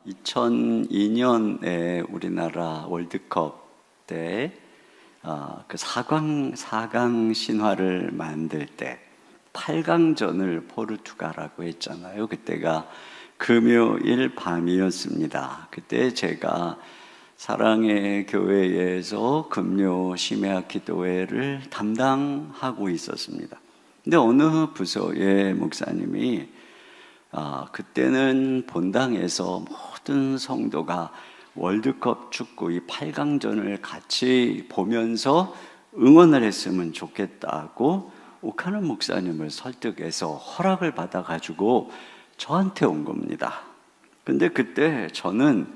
2002년에 우리나라 월드컵 때 그 4강 신화를 만들 때 8강전을 포르투갈하고 했잖아요. 그때가 금요일 밤이었습니다. 그때 제가 사랑의 교회에서 금요 심야 기도회를 담당하고 있었습니다. 근데 어느 부서의 목사님이 그때는 본당에서 모든 성도가 월드컵 축구 이 8강전을 같이 보면서 응원을 했으면 좋겠다고 오카는 목사님을 설득해서 허락을 받아가지고 저한테 온 겁니다. 근데 그때 저는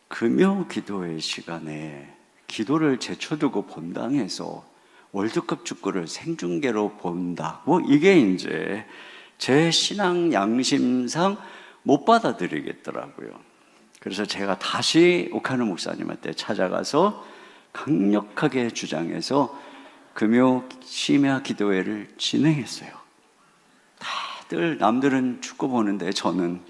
금요 기도회 시간에 기도를 제쳐두고 본당에서 월드컵 축구를 생중계로 본다고 이게 이제 제 신앙 양심상 못 받아들이겠더라고요. 그래서 제가 다시 오카노 목사님한테 찾아가서 강력하게 주장해서 금요 심야 기도회를 진행했어요. 다들 남들은 축구 보는데 저는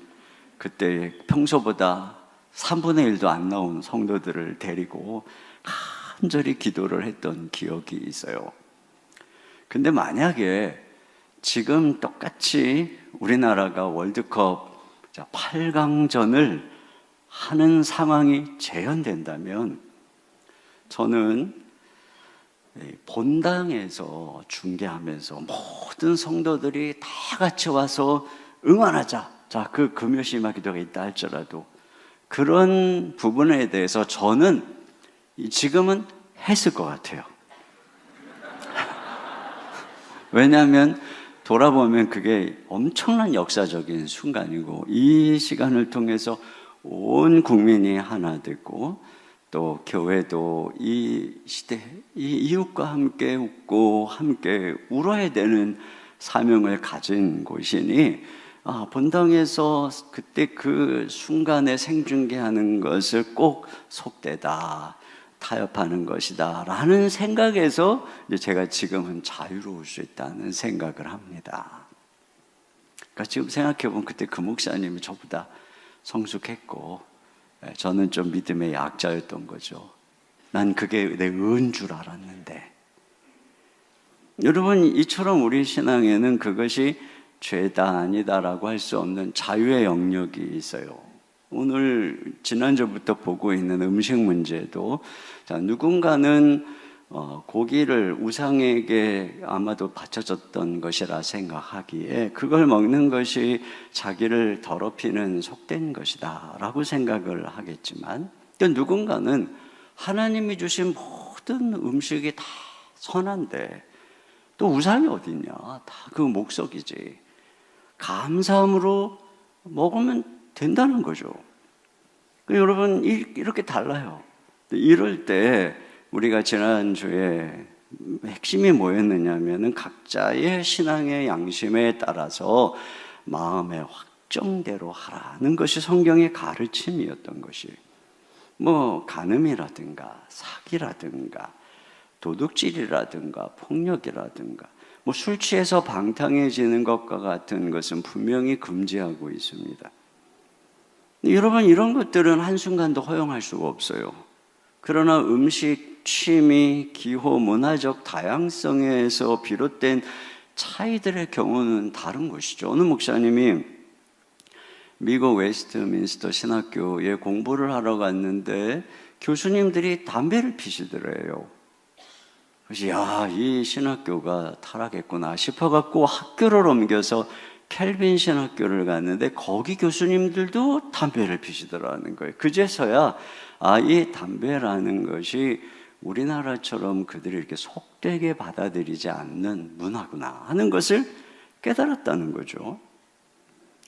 그때 평소보다 3분의 1도 안 나온 성도들을 데리고 간절히 기도를 했던 기억이 있어요. 근데 만약에 지금 똑같이 우리나라가 월드컵 8강전을 하는 상황이 재현된다면 저는 본당에서 중계하면서 모든 성도들이 다 같이 와서 응원하자. 자, 그 금요 심야 기도가 있다 할지라도 그런 부분에 대해서 저는 지금은 했을 것 같아요. 왜냐하면 돌아보면 그게 엄청난 역사적인 순간이고 이 시간을 통해서 온 국민이 하나 되고 또 교회도 이 시대 이 이웃과 함께 웃고 함께 울어야 되는 사명을 가진 곳이니 본당에서 그때 그 순간에 생중계하는 것을 꼭 속되다 타협하는 것이다 라는 생각에서 제가 지금은 자유로울 수 있다는 생각을 합니다. 그러니까 지금 생각해보면 그때 그 목사님이 저보다 성숙했고 저는 좀 믿음의 약자였던 거죠. 난 그게 내 은 줄 알았는데. 여러분, 이처럼 우리 신앙에는 그것이 죄다 아니다라고 할 수 없는 자유의 영역이 있어요. 오늘 지난주부터 보고 있는 음식 문제도 누군가는 고기를 우상에게 아마도 바쳐졌던 것이라 생각하기에 그걸 먹는 것이 자기를 더럽히는 속된 것이다 라고 생각을 하겠지만 또 누군가는 하나님이 주신 모든 음식이 다 선한데 또 우상이 어딨냐, 다 그 목석이지, 감사함으로 먹으면 된다는 거죠. 여러분, 이렇게 달라요. 이럴 때 우리가 지난주에 핵심이 뭐였느냐면은 각자의 신앙의 양심에 따라서 마음의 확정대로 하라는 것이 성경의 가르침이었던 것이 간음이라든가 사기라든가 도둑질이라든가 폭력이라든가 술 취해서 방탕해지는 것과 같은 것은 분명히 금지하고 있습니다. 여러분, 이런 것들은 한순간도 허용할 수가 없어요. 그러나 음식, 취미, 기호, 문화적 다양성에서 비롯된 차이들의 경우는 다른 것이죠. 어느 목사님이 미국 웨스트민스터 신학교에 공부를 하러 갔는데 교수님들이 담배를 피시더래요. 그래서 이 신학교가 타락했구나 싶어갖고 학교를 옮겨서 켈빈 신학교를 갔는데 거기 교수님들도 담배를 피시더라는 거예요. 그제서야 이 담배라는 것이 우리나라처럼 그들이 이렇게 속되게 받아들이지 않는 문화구나 하는 것을 깨달았다는 거죠.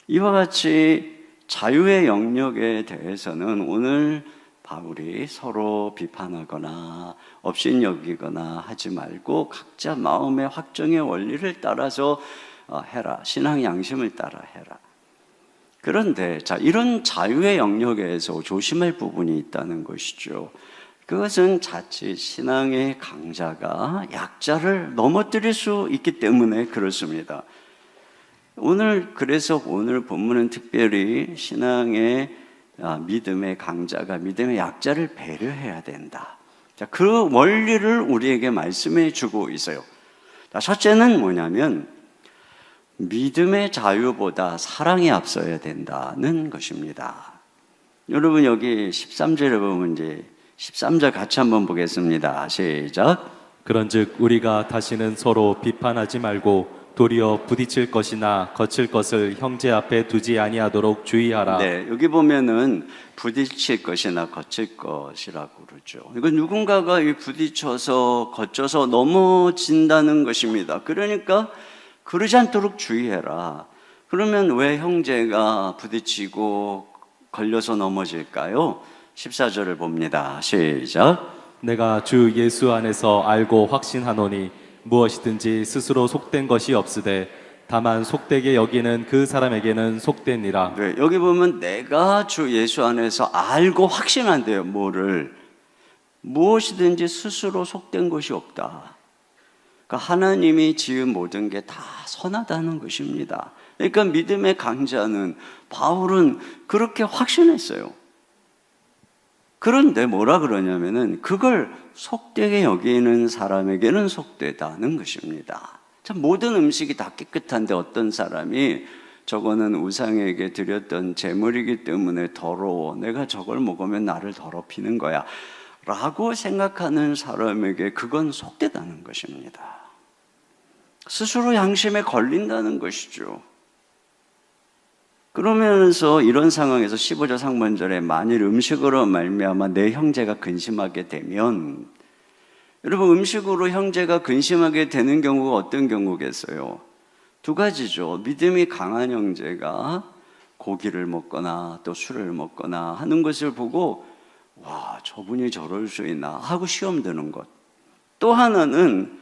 이와 같이 자유의 영역에 대해서는 오늘 바울이 서로 비판하거나 업신여기거나 하지 말고 각자 마음의 확정의 원리를 따라서 해라. 신앙 양심을 따라 해라. 그런데 이런 자유의 영역에서 조심할 부분이 있다는 것이죠. 그것은 자칫 신앙의 강자가 약자를 넘어뜨릴 수 있기 때문에 그렇습니다. 그래서 오늘 본문은 특별히 신앙의 믿음의 강자가 믿음의 약자를 배려해야 된다. 자, 그 원리를 우리에게 말씀해 주고 있어요. 자, 첫째는 뭐냐면 믿음의 자유보다 사랑이 앞서야 된다는 것입니다. 여러분 여기 13절에 보면 이제 13절 같이 한번 보겠습니다. 시작. 그런즉 우리가 다시는 서로 비판하지 말고 도리어 부딪힐 것이나 거칠 것을 형제 앞에 두지 아니하도록 주의하라. 네, 여기 보면은 부딪힐 것이나 거칠 것이라고 그러죠. 이건 누군가가 부딪혀서 거쳐서 넘어진다는 것입니다. 그러니까 그러지 않도록 주의해라. 그러면 왜 형제가 부딪히고 걸려서 넘어질까요? 14절을 봅니다. 시작. 내가 주 예수 안에서 알고 확신하노니 무엇이든지 스스로 속된 것이 없으되 다만 속되게 여기는 그 사람에게는 속되니라. 네, 여기 보면 내가 주 예수 안에서 알고 확신한대요. 무엇이든지 스스로 속된 것이 없다. 그러니까 하나님이 지은 모든 게 다 선하다는 것입니다. 그러니까 믿음의 강자는 바울은 그렇게 확신했어요. 그런데 뭐라 그러냐면은 그걸 속되게 여기는 사람에게는 속되다는 것입니다. 참 모든 음식이 다 깨끗한데 어떤 사람이 저거는 우상에게 드렸던 제물이기 때문에 더러워. 내가 저걸 먹으면 나를 더럽히는 거야. 라고 생각하는 사람에게 그건 속되다는 것입니다. 스스로 양심에 걸린다는 것이죠. 그러면서 이런 상황에서 15절 상반절에 만일 음식으로 말미암아 내 형제가 근심하게 되면, 여러분 음식으로 형제가 근심하게 되는 경우가 어떤 경우겠어요? 두 가지죠. 믿음이 강한 형제가 고기를 먹거나 또 술을 먹거나 하는 것을 보고 와, 저분이 저럴 수 있나 하고 시험 드는 것. 또 하나는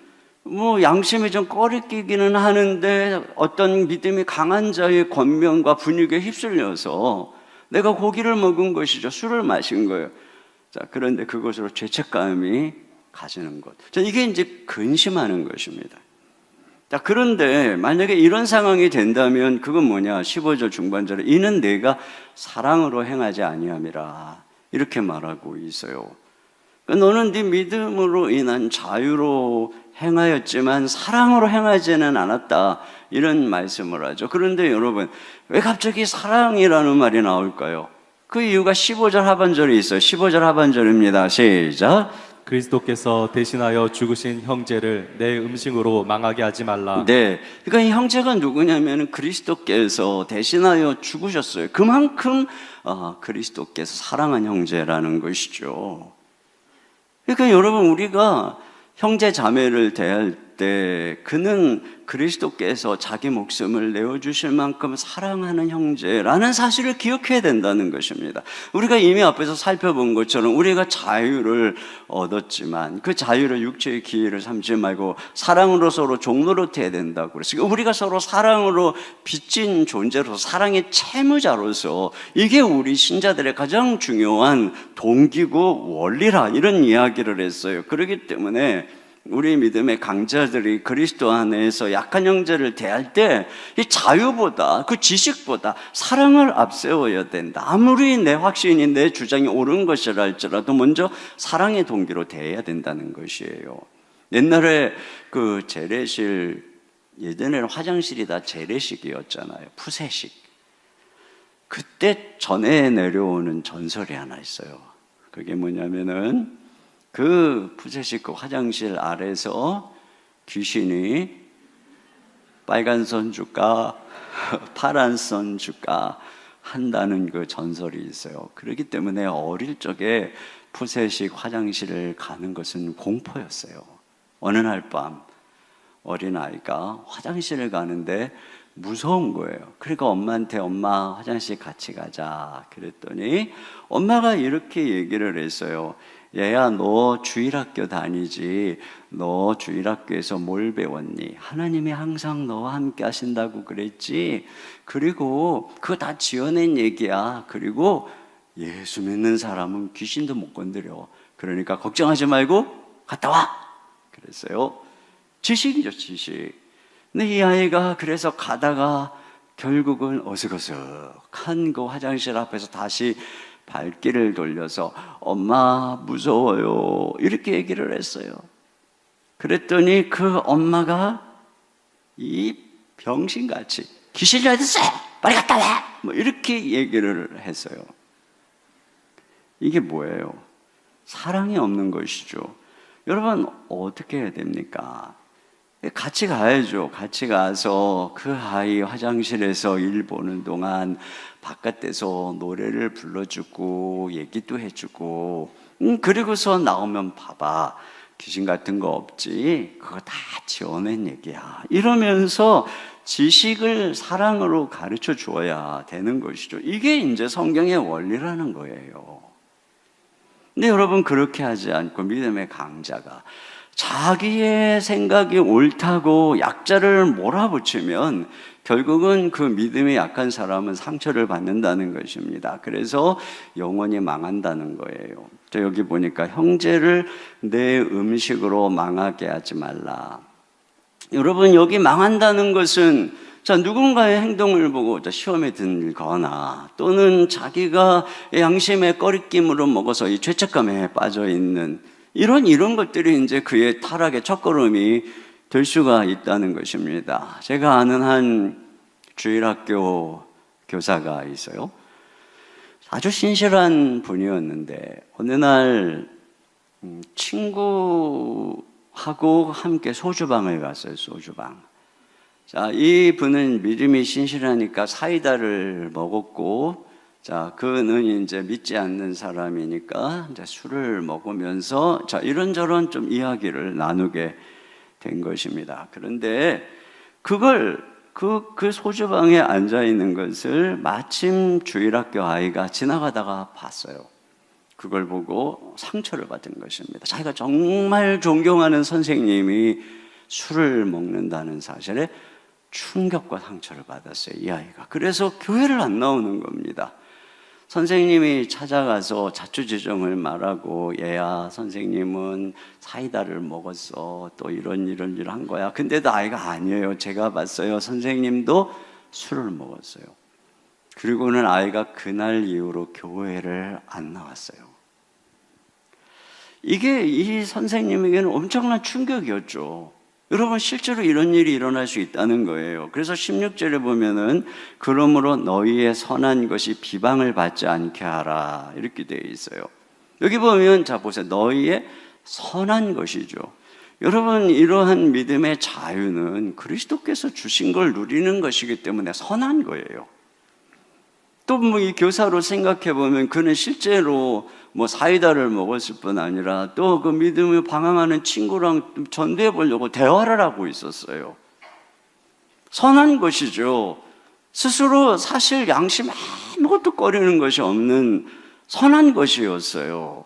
양심이 좀 꺼리끼기는 하는데 어떤 믿음이 강한 자의 권면과 분위기에 휩쓸려서 내가 고기를 먹은 것이죠. 술을 마신 거예요. 자, 그런데 그것으로 죄책감이 가지는 것. 자, 이게 이제 근심하는 것입니다. 자, 그런데 만약에 이런 상황이 된다면 그건 뭐냐? 15절 중반절에 이는 내가 사랑으로 행하지 아니함이라 이렇게 말하고 있어요. 그러니까 너는 네 믿음으로 인한 자유로 행하였지만 사랑으로 행하지는 않았다 이런 말씀을 하죠. 그런데 여러분 왜 갑자기 사랑이라는 말이 나올까요? 그 이유가 15절 하반절에 있어요. 15절 하반절입니다. 시작. 그리스도께서 대신하여 죽으신 형제를 내 음식으로 망하게 하지 말라. 네, 그러니까 이 형제가 누구냐면 그리스도께서 대신하여 죽으셨어요. 그만큼 그리스도께서 사랑한 형제라는 것이죠. 그러니까 여러분 우리가 형제 자매를 대할 때 그는 그리스도께서 자기 목숨을 내어주실 만큼 사랑하는 형제라는 사실을 기억해야 된다는 것입니다. 우리가 이미 앞에서 살펴본 것처럼 우리가 자유를 얻었지만 그 자유를 육체의 기회를 삼지 말고 사랑으로 서로 종노릇해야 된다고 그랬어요. 우리가 서로 사랑으로 빚진 존재로서 사랑의 채무자로서 이게 우리 신자들의 가장 중요한 동기고 원리라 이런 이야기를 했어요. 그렇기 때문에 우리 믿음의 강자들이 그리스도 안에서 약한 형제를 대할 때 이 자유보다 그 지식보다 사랑을 앞세워야 된다. 아무리 내 확신이 내 주장이 옳은 것이라 할지라도 먼저 사랑의 동기로 대해야 된다는 것이에요. 옛날에 그 재래실, 예전에는 화장실이 다 재래식이었잖아요. 푸세식. 그때 전해 내려오는 전설이 하나 있어요. 그게 뭐냐면은 그 푸세식 그 화장실 아래서 귀신이 빨간 선 줄까 파란 선 줄까 한다는 그 전설이 있어요. 그렇기 때문에 어릴 적에 푸세식 화장실을 가는 것은 공포였어요. 어느 날 밤 어린아이가 화장실을 가는데 무서운 거예요. 그러니까 엄마한테 엄마 화장실 같이 가자 그랬더니 엄마가 이렇게 얘기를 했어요. 얘야 너 주일학교 다니지 너 주일학교에서 뭘 배웠니? 하나님이 항상 너와 함께 하신다고 그랬지. 그리고 그거 다 지어낸 얘기야. 그리고 예수 믿는 사람은 귀신도 못 건드려. 그러니까 걱정하지 말고 갔다 와 그랬어요. 지식이죠, 지식. 근데 이 아이가 그래서 가다가 결국은 어스거스한 그 화장실 앞에서 다시 발길을 돌려서 엄마 무서워요 이렇게 얘기를 했어요. 그랬더니 그 엄마가 이 병신같이 귀신 들렸어요 빨리 갔다 와 뭐 이렇게 얘기를 했어요. 이게 뭐예요? 사랑이 없는 것이죠. 여러분 어떻게 해야 됩니까? 같이 가야죠. 같이 가서 그 아이 화장실에서 일 보는 동안 바깥에서 노래를 불러주고 얘기도 해주고 그리고서 나오면 봐봐 귀신 같은 거 없지? 그거 다 지어낸 얘기야 이러면서 지식을 사랑으로 가르쳐 주어야 되는 것이죠. 이게 이제 성경의 원리라는 거예요. 근데 여러분 그렇게 하지 않고 믿음의 강자가 자기의 생각이 옳다고 약자를 몰아붙이면 결국은 그 믿음이 약한 사람은 상처를 받는다는 것입니다. 그래서 영원히 망한다는 거예요. 저 여기 보니까 형제를 내 음식으로 망하게 하지 말라. 여러분 여기 망한다는 것은 자 누군가의 행동을 보고 시험에 들거나 또는 자기가 양심의 꺼리낌으로 먹어서 이 죄책감에 빠져 있는 이런 것들이 이제 그의 타락의 첫걸음이 될 수가 있다는 것입니다. 제가 아는 한 주일학교 교사가 있어요. 아주 신실한 분이었는데 어느 날 친구하고 함께 소주방을 갔어요. 소주방. 자, 이 분은 믿음이 신실하니까 사이다를 먹었고, 자, 그는 이제 믿지 않는 사람이니까 이제 술을 먹으면서 자, 이런저런 좀 이야기를 나누게 된 것입니다. 그런데 그걸 그 소주방에 앉아 있는 것을 마침 주일학교 아이가 지나가다가 봤어요. 그걸 보고 상처를 받은 것입니다. 자기가 정말 존경하는 선생님이 술을 먹는다는 사실에 충격과 상처를 받았어요, 이 아이가. 그래서 교회를 안 나오는 겁니다. 선생님이 찾아가서 자초지종을 말하고 얘야 선생님은 사이다를 먹었어 또 이런 일 한 거야. 근데도 아이가 아니에요. 제가 봤어요. 선생님도 술을 먹었어요. 그리고는 아이가 그날 이후로 교회를 안 나왔어요. 이게 이 선생님에게는 엄청난 충격이었죠. 여러분 실제로 이런 일이 일어날 수 있다는 거예요. 그래서 16절에 보면은 그러므로 너희의 선한 것이 비방을 받지 않게 하라 이렇게 되어 있어요. 여기 보면 자 보세요. 너희의 선한 것이죠. 여러분 이러한 믿음의 자유는 그리스도께서 주신 걸 누리는 것이기 때문에 선한 거예요. 또 뭐 이 교사로 생각해 보면 그는 실제로 뭐 사이다를 먹었을 뿐 아니라 또 그 믿음을 방황하는 친구랑 전도해 보려고 대화를 하고 있었어요. 선한 것이죠. 스스로 사실 양심 아무것도 꺼리는 것이 없는 선한 것이었어요.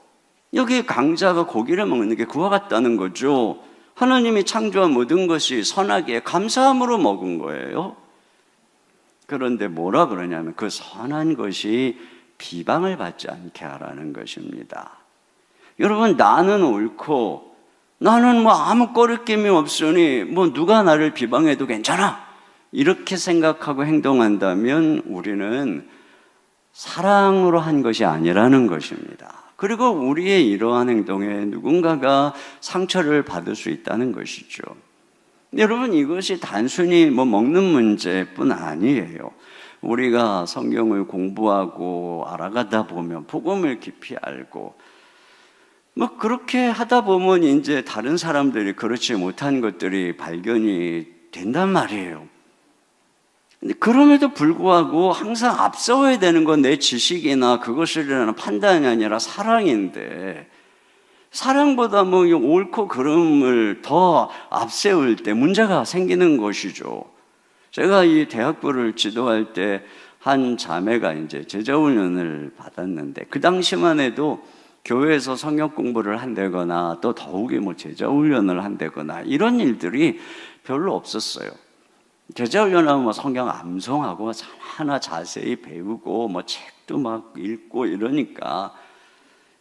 여기 강자가 고기를 먹는 게 그와 같다는 거죠. 하나님이 창조한 모든 것이 선하기에 감사함으로 먹은 거예요. 그런데 뭐라 그러냐면 그 선한 것이 비방을 받지 않게 하라는 것입니다. 여러분 나는 옳고 나는 뭐 아무 꺼리낌이 없으니 뭐 누가 나를 비방해도 괜찮아 이렇게 생각하고 행동한다면 우리는 사랑으로 한 것이 아니라는 것입니다. 그리고 우리의 이러한 행동에 누군가가 상처를 받을 수 있다는 것이죠. 여러분 이것이 단순히 뭐 먹는 문제뿐 아니에요. 우리가 성경을 공부하고 알아가다 보면 복음을 깊이 알고 뭐 그렇게 하다 보면 이제 다른 사람들이 그렇지 못한 것들이 발견이 된단 말이에요. 근데 그럼에도 불구하고 항상 앞서야 되는 건 내 지식이나 그것이라는 판단이 아니라 사랑인데 사랑보다 뭐 옳고 그름을 더 앞세울 때 문제가 생기는 것이죠. 제가 이 대학부를 지도할 때 한 자매가 이제 제자훈련을 받았는데 그 당시만 해도 교회에서 성경 공부를 한다거나 또 더욱이 뭐 제자훈련을 한다거나 이런 일들이 별로 없었어요. 제자훈련하면 뭐 성경 암송하고 하나 자세히 배우고 뭐 책도 막 읽고 이러니까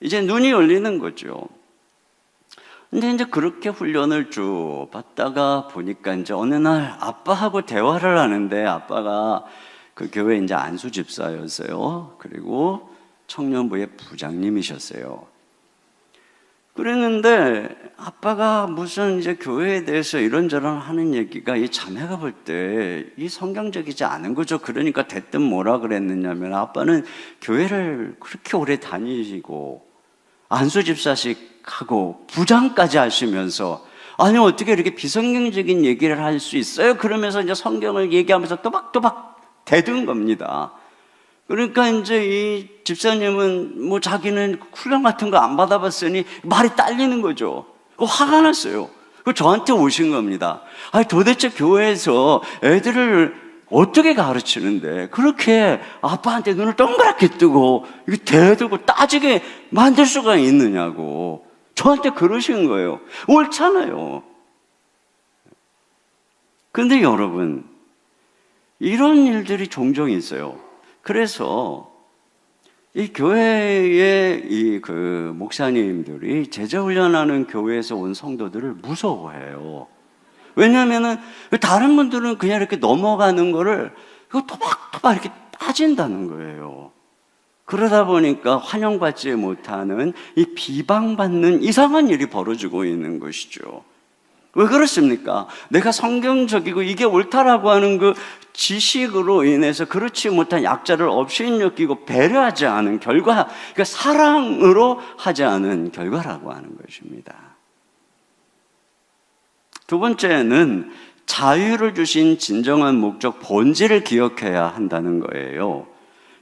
이제 눈이 열리는 거죠. 근데 이제 그렇게 훈련을 쭉 받다가 보니까 이제 어느 날 아빠하고 대화를 하는데 아빠가 그 교회 이제 안수 집사였어요. 그리고 청년부의 부장님이셨어요. 그랬는데 아빠가 무슨 이제 교회에 대해서 이런저런 하는 얘기가 이 자매가 볼 때 이 성경적이지 않은 거죠. 그러니까 대뜸 뭐라 그랬느냐면 아빠는 교회를 그렇게 오래 다니시고 안수 집사식 하고 부장까지 하시면서 아니 어떻게 이렇게 비성경적인 얘기를 할 수 있어요? 그러면서 이제 성경을 얘기하면서 또박또박 대든 겁니다. 그러니까 이제 이 집사님은 뭐 자기는 훈련 같은 거 안 받아봤으니 말이 딸리는 거죠. 화가 났어요. 그 저한테 오신 겁니다. 아니 도대체 교회에서 애들을 어떻게 가르치는데 그렇게 아빠한테 눈을 동그랗게 뜨고 이렇게 대들고 따지게 만들 수가 있느냐고 저한테 그러신 거예요. 옳잖아요. 근데 여러분, 이런 일들이 종종 있어요. 그래서 이 교회의 이 그 목사님들이 제자훈련하는 교회에서 온 성도들을 무서워해요. 왜냐하면은 다른 분들은 그냥 이렇게 넘어가는 거를 토박토박 이렇게 따진다는 거예요. 그러다 보니까 환영받지 못하는 이 비방받는 이상한 일이 벌어지고 있는 것이죠. 왜 그렇습니까? 내가 성경적이고 이게 옳다라고 하는 그 지식으로 인해서 그렇지 못한 약자를 업신여기고 배려하지 않은 결과, 그러니까 사랑으로 하지 않은 결과라고 하는 것입니다. 두 번째는 자유를 주신 진정한 목적, 본질을 기억해야 한다는 거예요.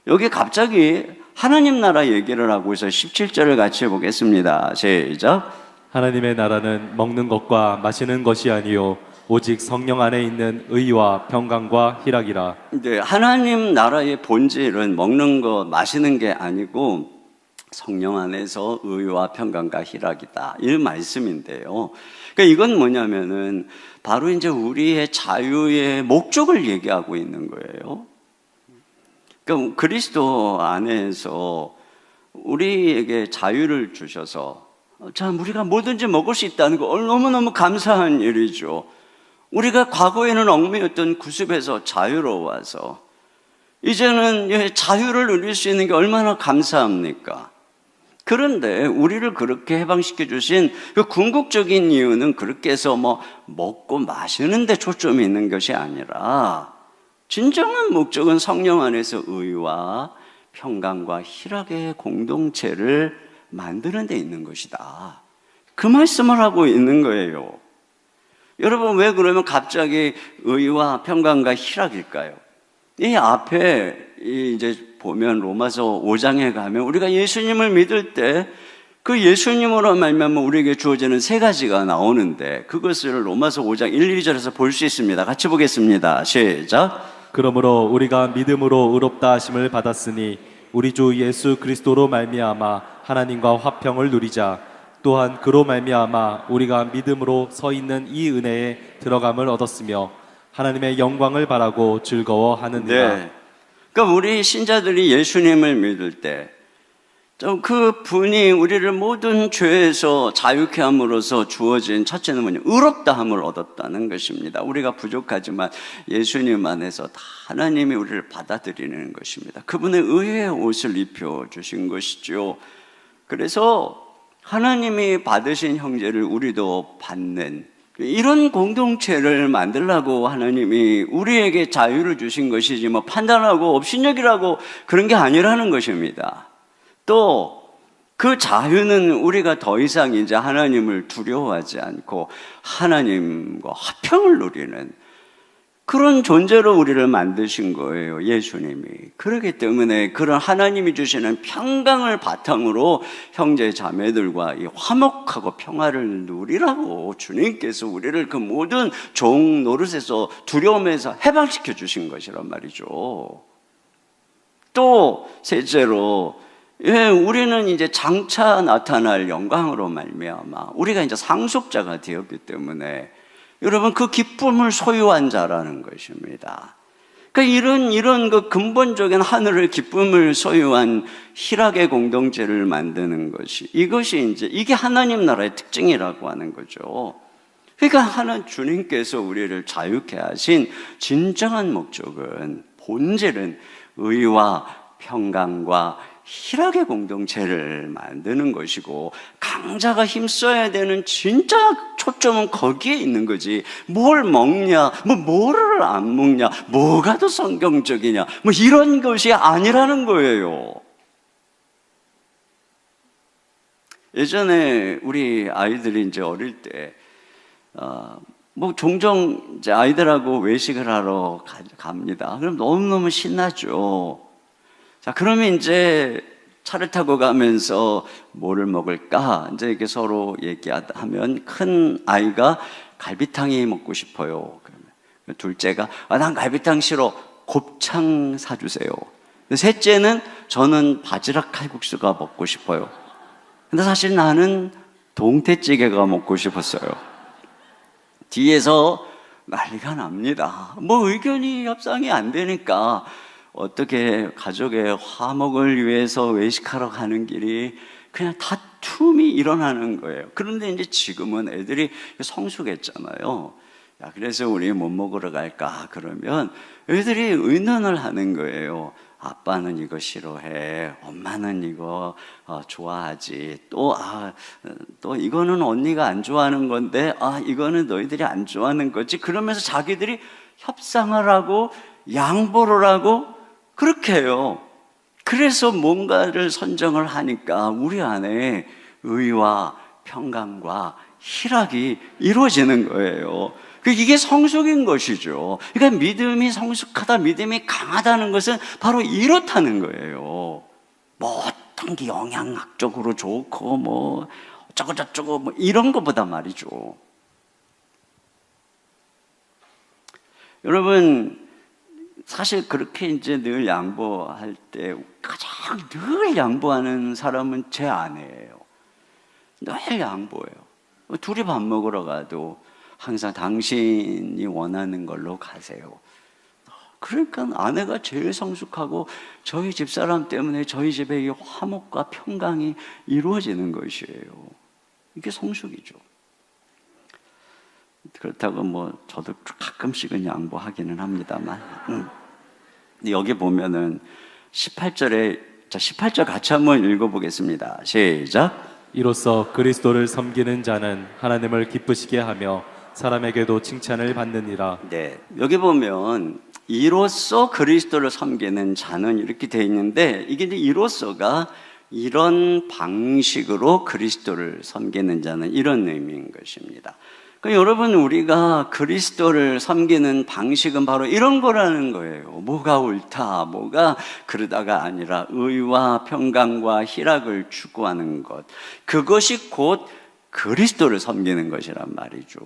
여기 갑자기 하나님 나라 얘기를 하고 있어서 17절을 같이 보겠습니다. 시작. 하나님의 나라는 먹는 것과 마시는 것이 아니요 오직 성령 안에 있는 의와 평강과 희락이라. 네, 하나님 나라의 본질은 먹는 것, 마시는 게 아니고 성령 안에서 의와 평강과 희락이다. 이 말씀인데요. 그러니까 이건 뭐냐면은 바로 이제 우리의 자유의 목적을 얘기하고 있는 거예요. 그러니까 그리스도 안에서 우리에게 자유를 주셔서 참 우리가 뭐든지 먹을 수 있다는 거 너무너무 감사한 일이죠. 우리가 과거에는 얽매였던 구습에서 자유로워서 이제는 자유를 누릴 수 있는 게 얼마나 감사합니까? 그런데 우리를 그렇게 해방시켜 주신 그 궁극적인 이유는 그렇게 해서 뭐 먹고 마시는 데 초점이 있는 것이 아니라 진정한 목적은 성령 안에서 의와 평강과 희락의 공동체를 만드는 데 있는 것이다. 그 말씀을 하고 있는 거예요. 여러분, 왜 그러면 갑자기 의와 평강과 희락일까요? 이 앞에 이제 보면 로마서 5장에 가면 우리가 예수님을 믿을 때 그 예수님으로 말미암아 우리에게 주어지는 세 가지가 나오는데 그것을 로마서 5장 1, 2절에서 볼 수 있습니다. 같이 보겠습니다. 시작. 그러므로 우리가 믿음으로 의롭다 하심을 받았으니 우리 주 예수 그리스도로 말미암아 하나님과 화평을 누리자. 또한 그로 말미암아 우리가 믿음으로 서 있는 이 은혜에 들어감을 얻었으며 하나님의 영광을 바라고 즐거워하느니라. 네. 그러니까 우리 신자들이 예수님을 믿을 때 그 분이 우리를 모든 죄에서 자유케 함으로써 주어진 첫째는 뭐냐? 의롭다함을 얻었다는 것입니다. 우리가 부족하지만 예수님 안에서 다 하나님이 우리를 받아들이는 것입니다. 그분의 의의 옷을 입혀주신 것이죠. 그래서 하나님이 받으신 형제를 우리도 받는 이런 공동체를 만들라고 하나님이 우리에게 자유를 주신 것이지 뭐 판단하고 업신여기라고 그런 게 아니라는 것입니다. 또 그 자유는 우리가 더 이상 이제 하나님을 두려워하지 않고 하나님과 화평을 누리는 그런 존재로 우리를 만드신 거예요, 예수님이. 그렇기 때문에 그런 하나님이 주시는 평강을 바탕으로 형제 자매들과 이 화목하고 평화를 누리라고 주님께서 우리를 그 모든 종 노릇에서 두려움에서 해방시켜 주신 것이란 말이죠. 또 셋째로 우리는 이제 장차 나타날 영광으로 말미암아 우리가 이제 상속자가 되었기 때문에 여러분 그 기쁨을 소유한 자라는 것입니다. 그러니까 이런 그 근본적인 하늘의 기쁨을 소유한 희락의 공동체를 만드는 것이, 이것이 이제 이게 하나님 나라의 특징이라고 하는 거죠. 그러니까 주님께서 우리를 자유케 하신 진정한 목적은, 본질은 의와 평강과 희락의 공동체를 만드는 것이고, 강자가 힘써야 되는 진짜 초점은 거기에 있는 거지. 뭘 먹냐, 뭐를 안 먹냐, 뭐가 더 성경적이냐, 이런 것이 아니라는 거예요. 예전에 우리 아이들이 이제 어릴 때 종종 이제 아이들하고 외식을 하러 갑니다. 그럼 너무너무 신나죠. 자, 그러면 이제 차를 타고 가면서 뭐를 먹을까? 이제 이렇게 서로 얘기하면, 큰 아이가 갈비탕이 먹고 싶어요. 그러면 둘째가 난 갈비탕 싫어. 곱창 사주세요. 셋째는 저는 바지락 칼국수가 먹고 싶어요. 근데 사실 나는 동태찌개가 먹고 싶었어요. 뒤에서 난리가 납니다. 의견이 협상이 안 되니까 어떻게 가족의 화목을 위해서 외식하러 가는 길이 그냥 다툼이 일어나는 거예요. 그런데 이제 지금은 애들이 성숙했잖아요. 야, 그래서 우리 뭐 먹으러 갈까? 그러면 애들이 의논을 하는 거예요. 아빠는 이거 싫어해. 엄마는 이거 좋아하지. 또 이거는 언니가 안 좋아하는 건데, 이거는 너희들이 안 좋아하는 거지. 그러면서 자기들이 협상을 하고 양보를 하고 그렇게 해요. 그래서 뭔가를 선정을 하니까 우리 안에 의와 평강과 희락이 이루어지는 거예요. 이게 성숙인 것이죠. 그러니까 믿음이 성숙하다, 믿음이 강하다는 것은 바로 이렇다는 거예요. 어떤 게 영양학적으로 좋고 어쩌고저쩌고 이런 것보다 말이죠. 여러분, 사실 그렇게 이제 늘 양보할 때 가장 늘 양보하는 사람은 제 아내예요. 늘 양보해요. 둘이 밥 먹으러 가도 항상 당신이 원하는 걸로 가세요. 그러니까 아내가 제일 성숙하고 저희 집사람 때문에 저희 집에 이 화목과 평강이 이루어지는 것이에요. 이게 성숙이죠. 그렇다고 저도 가끔씩은 양보하기는 합니다만. 여기 보면은 18절 같이 한번 읽어보겠습니다. 시작. 이로써 그리스도를 섬기는 자는 하나님을 기쁘시게 하며 사람에게도 칭찬을 받느니라. 네, 여기 보면 이로써 그리스도를 섬기는 자는 이렇게 되어 있는데, 이게 이제 이로써가 이런 방식으로 그리스도를 섬기는 자는 이런 의미인 것입니다. 그러니까 여러분, 우리가 그리스도를 섬기는 방식은 바로 이런 거라는 거예요. 뭐가 옳다, 뭐가 그러다가 아니라 의와 평강과 희락을 추구하는 것, 그것이 곧 그리스도를 섬기는 것이란 말이죠.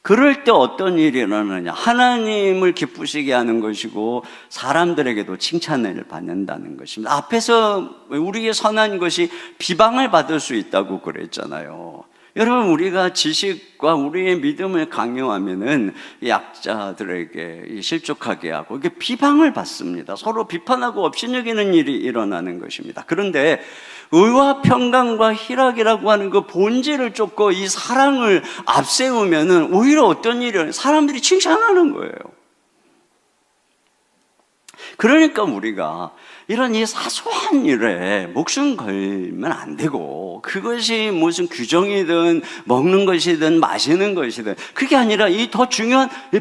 그럴 때 어떤 일이 일어나느냐? 하나님을 기쁘시게 하는 것이고 사람들에게도 칭찬을 받는다는 것입니다. 앞에서 우리의 선한 것이 비방을 받을 수 있다고 그랬잖아요. 여러분, 우리가 지식과 우리의 믿음을 강요하면은 약자들에게 실족하게 하고 이게 비방을 받습니다. 서로 비판하고 업신여기는 일이 일어나는 것입니다. 그런데 의와 평강과 희락이라고 하는 그 본질을 쫓고 이 사랑을 앞세우면은 오히려 어떤 일이 사람들이 칭찬하는 거예요. 그러니까 우리가 이런 이 사소한 일에 목숨 걸면 안 되고, 그것이 무슨 규정이든 먹는 것이든 마시는 것이든 그게 아니라 이 더 중요한 이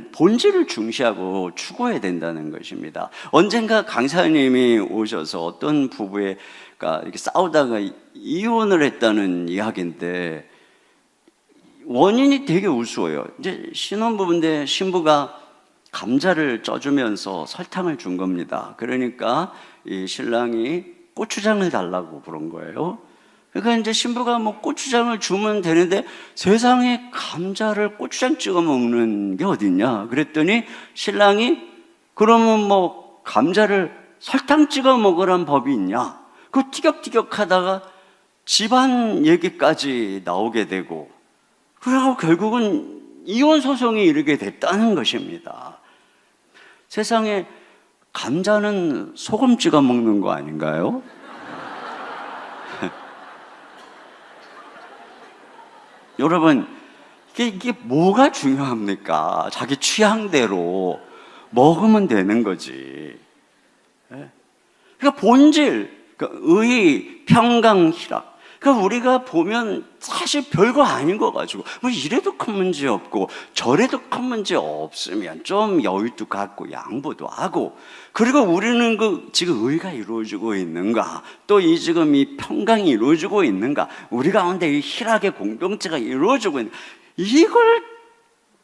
본질을 중시하고 추구해야 된다는 것입니다. 언젠가 강사님이 오셔서 어떤 부부가 이렇게 싸우다가 이혼을 했다는 이야기인데, 원인이 되게 우스워요. 이제 신혼부부인데 신부가 감자를 쪄주면서 설탕을 준 겁니다. 그러니까 이 신랑이 고추장을 달라고 그런 거예요. 그러니까 이제 신부가 고추장을 주면 되는데 세상에 감자를 고추장 찍어 먹는 게 어딨냐? 그랬더니 신랑이 그러면 감자를 설탕 찍어 먹으란 법이 있냐? 그 티격태격 하다가 집안 얘기까지 나오게 되고, 그러고 결국은 이혼 소송이 이르게 됐다는 것입니다. 세상에 감자는 소금 찍어 먹는 거 아닌가요? 여러분, 이게 뭐가 중요합니까? 자기 취향대로 먹으면 되는 거지. 그러니까 본질, 의, 평강, 희락. 그러니까 우리가 보면 사실 별거 아닌 거 가지고 뭐 이래도 큰 문제 없고 저래도 큰 문제 없으면 좀 여유도 갖고 양보도 하고, 그리고 우리는 지금 의가 이루어지고 있는가, 또 지금 이 평강이 이루어지고 있는가, 우리 가운데 이 희락의 공동체가 이루어지고 있는가,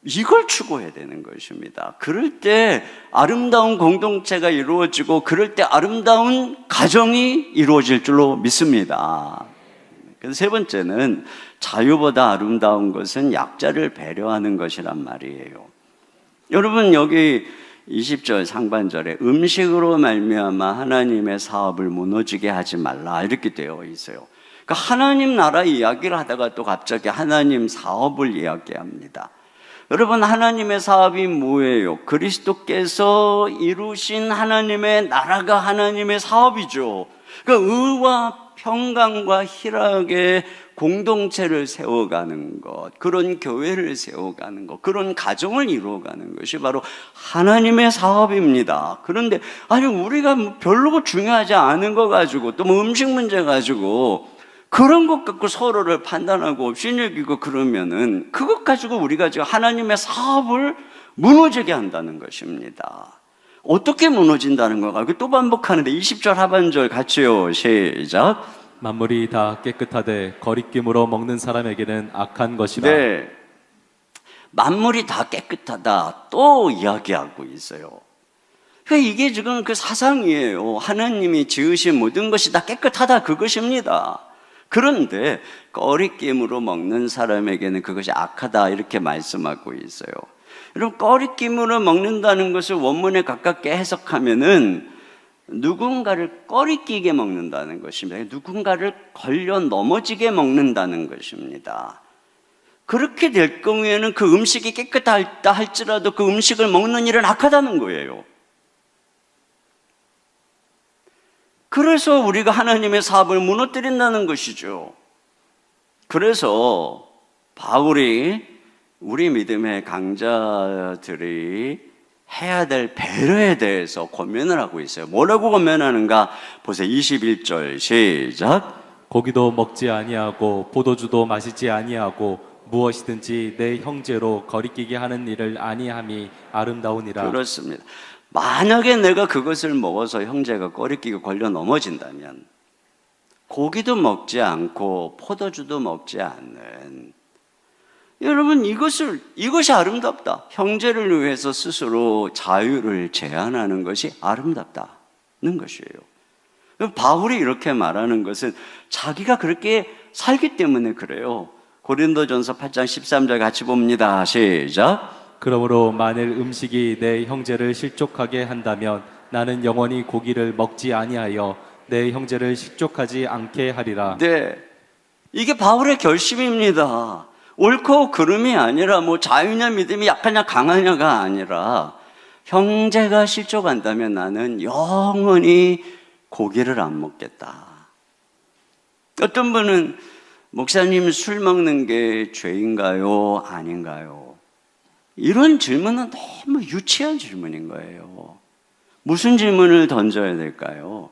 이걸 추구해야 되는 것입니다. 그럴 때 아름다운 공동체가 이루어지고, 그럴 때 아름다운 가정이 이루어질 줄로 믿습니다. 그래서 세 번째는, 자유보다 아름다운 것은 약자를 배려하는 것이란 말이에요. 여러분, 여기 20절 상반절에 음식으로 말미암아 하나님의 사업을 무너지게 하지 말라 이렇게 되어 있어요. 그러니까 하나님 나라 이야기를 하다가 또 갑자기 하나님 사업을 이야기합니다. 여러분, 하나님의 사업이 뭐예요? 그리스도께서 이루신 하나님의 나라가 하나님의 사업이죠. 그러니까 의와 평강과 희락의 공동체를 세워가는 것, 그런 교회를 세워가는 것, 그런 가정을 이루어가는 것이 바로 하나님의 사업입니다. 그런데 아니, 우리가 별로 중요하지 않은 거 가지고, 또 뭐 음식 문제 가지고 그런 것 갖고 서로를 판단하고 업신여기고 그러면은, 그것 가지고 우리가 지금 하나님의 사업을 무너지게 한다는 것입니다. 어떻게 무너진다는 거가 또 반복하는데, 20절 하반절 같이요, 시작. 만물이 다 깨끗하되 거리낌으로 먹는 사람에게는 악한 것이다. 네, 만물이 다 깨끗하다 또 이야기하고 있어요. 그러니까 이게 지금 그 사상이에요. 하나님이 지으신 모든 것이 다 깨끗하다, 그것입니다. 그런데 거리낌으로 먹는 사람에게는 그것이 악하다 이렇게 말씀하고 있어요. 여러분, 거리낌으로 먹는다는 것을 원문에 가깝게 해석하면은 누군가를 꺼리끼게 먹는다는 것입니다. 누군가를 걸려 넘어지게 먹는다는 것입니다. 그렇게 될 경우에는 그 음식이 깨끗하다 할지라도 그 음식을 먹는 일은 악하다는 거예요. 그래서 우리가 하나님의 사업을 무너뜨린다는 것이죠. 그래서 바울이 우리 믿음의 강자들이 해야 될 배려에 대해서 권면을 하고 있어요. 뭐라고 권면하는가? 보세요. 21절 시작. 고기도 먹지 아니하고 포도주도 마시지 아니하고 무엇이든지 내 형제로 거리끼게 하는 일을 아니함이 아름다우니라. 그렇습니다. 만약에 내가 그것을 먹어서 형제가 거리끼고 걸려 넘어진다면, 고기도 먹지 않고 포도주도 먹지 않는, 여러분, 이것이 아름답다. 형제를 위해서 스스로 자유를 제한하는 것이 아름답다는 것이에요. 바울이 이렇게 말하는 것은 자기가 그렇게 살기 때문에 그래요. 고린도전서 8장 13절 같이 봅니다. 시작. 그러므로 만일 음식이 내 형제를 실족하게 한다면 나는 영원히 고기를 먹지 아니하여 내 형제를 실족하지 않게 하리라. 네, 이게 바울의 결심입니다. 옳고 그름이 아니라 뭐 자유냐 믿음이 약하냐 강하냐가 아니라, 형제가 실족한다면 나는 영원히 고기를 안 먹겠다. 어떤 분은 목사님, 술 먹는 게 죄인가요? 아닌가요? 이런 질문은 너무 유치한 질문인 거예요. 무슨 질문을 던져야 될까요?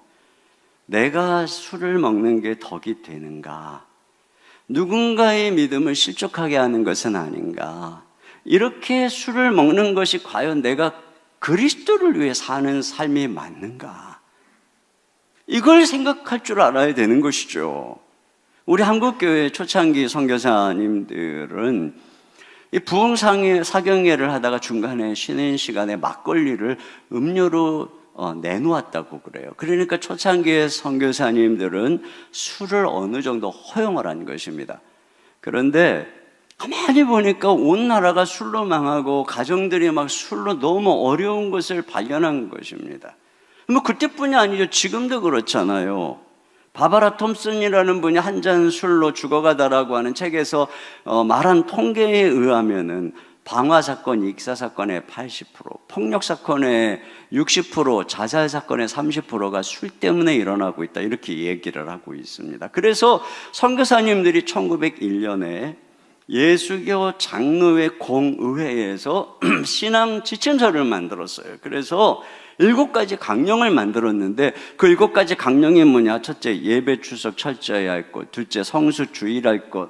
내가 술을 먹는 게 덕이 되는가? 누군가의 믿음을 실족하게 하는 것은 아닌가? 이렇게 술을 먹는 것이 과연 내가 그리스도를 위해 사는 삶이 맞는가? 이걸 생각할 줄 알아야 되는 것이죠. 우리 한국교회 초창기 선교사님들은 이 부흥상의 사경회를 하다가 중간에 쉬는 시간에 막걸리를 음료로 내놓았다고 그래요. 그러니까 초창기의 선교사님들은 술을 어느 정도 허용을 한 것입니다. 그런데 가만히 보니까 온 나라가 술로 망하고 가정들이 막 술로 너무 어려운 것을 발견한 것입니다. 뭐 그때뿐이 아니죠. 지금도 그렇잖아요. 바바라 톰슨이라는 분이 한 잔 술로 죽어가다라고 하는 책에서 말한 통계에 의하면은 방화 사건, 익사 사건의 80%, 폭력 사건의 60%, 자살 사건의 30%가 술 때문에 일어나고 있다. 이렇게 얘기를 하고 있습니다. 그래서 선교사님들이 1901년에 예수교 장로회 공의회에서 신앙 지침서를 만들었어요. 그래서 7가지 강령을 만들었는데 그 7가지 강령이 뭐냐? 첫째, 예배 추석 철저히 할 것. 둘째, 성수 주일할 것.